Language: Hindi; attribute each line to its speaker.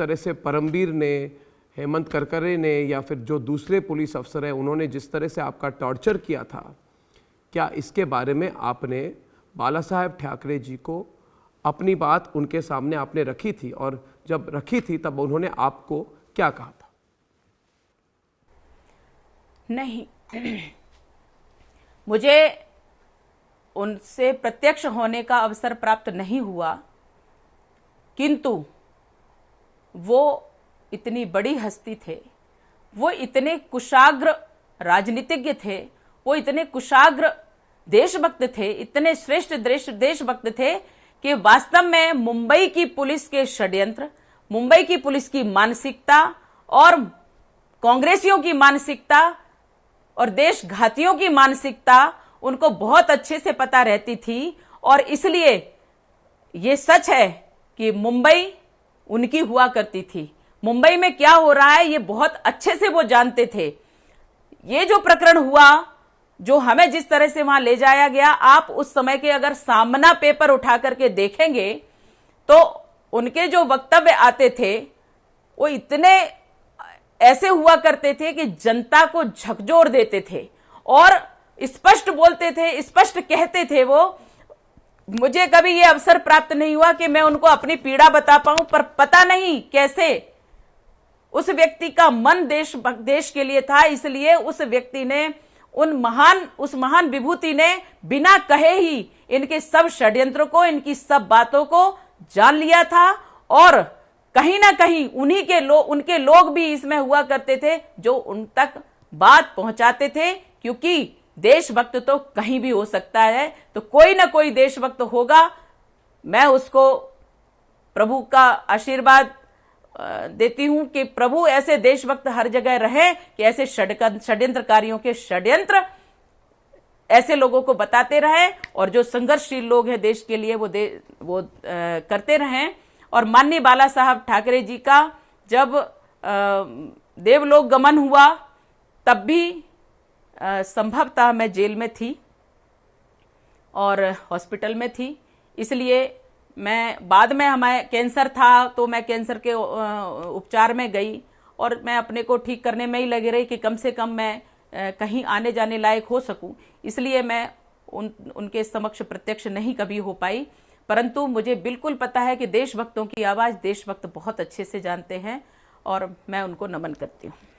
Speaker 1: तरह से परमबीर ने, हेमंत करकरे ने या फिर जो दूसरे पुलिस अफसर हैं उन्होंने जिस तरह से आपका टॉर्चर किया था, क्या इसके बारे में आपने बाला साहेब ठाकरे जी को अपनी बात उनके सामने आपने रखी थी, और जब रखी थी तब उन्होंने आपको क्या कहा था?
Speaker 2: नहीं, मुझे उनसे प्रत्यक्ष होने का अवसर प्राप्त नहीं हुआ, किंतु वो इतनी बड़ी हस्ती थे, वो इतने कुशाग्र राजनीतिज्ञ थे, वो इतने कुशाग्र देशभक्त थे, इतने श्रेष्ठ देशभक्त थे कि वास्तव में मुंबई की पुलिस के षड्यंत्र, मुंबई की पुलिस की मानसिकता और कांग्रेसियों की मानसिकता और देशघातियों की मानसिकता उनको बहुत अच्छे से पता रहती थी। और इसलिए ये सच है कि मुंबई उनकी हुआ करती थी, मुंबई में क्या हो रहा है ये बहुत अच्छे से वो जानते थे। ये जो प्रकरण हुआ, जो हमें जिस तरह से वहां ले जाया गया, आप उस समय के अगर सामना पेपर उठा करके देखेंगे तो उनके जो वक्तव्य आते थे वो इतने ऐसे हुआ करते थे कि जनता को झकझोर देते थे और स्पष्ट बोलते थे, स्पष्ट कहते थे। वो मुझे कभी ये अवसर प्राप्त नहीं हुआ कि मैं उनको अपनी पीड़ा बता पाऊं, पर पता नहीं कैसे उस व्यक्ति का मन देश के लिए था, इसलिए उस व्यक्ति ने उस महान विभूति ने बिना कहे ही इनके सब षड्यंत्रों को, इनकी सब बातों को जान लिया था। और कहीं ना कहीं उनके लोग भी इसमें हुआ करते थे जो उन तक बात पहुंचाते थे, क्योंकि देशभक्त तो कहीं भी हो सकता है, तो कोई ना कोई देशभक्त होगा। मैं उसको प्रभु का आशीर्वाद देती हूं कि प्रभु ऐसे देशभक्त हर जगह रहे कि ऐसे षड्यंत्रकारियों के षड्यंत्र ऐसे लोगों को बताते रहे, और जो संघर्षशील लोग हैं देश के लिए वो करते रहें। और माननीय बाला साहब ठाकरे जी का जब देवलोक गमन हुआ तब भी संभवतः मैं जेल में थी और हॉस्पिटल में थी, इसलिए मैं बाद में हमें कैंसर था तो मैं कैंसर के उपचार में गई और मैं अपने को ठीक करने में ही लगी रही कि कम से कम मैं कहीं आने जाने लायक हो सकूं। इसलिए मैं उनके समक्ष प्रत्यक्ष नहीं कभी हो पाई, परंतु मुझे बिल्कुल पता है कि देशभक्तों की आवाज देशभक्त बहुत अच्छे से जानते हैं और मैं उनको नमन करती हूँ।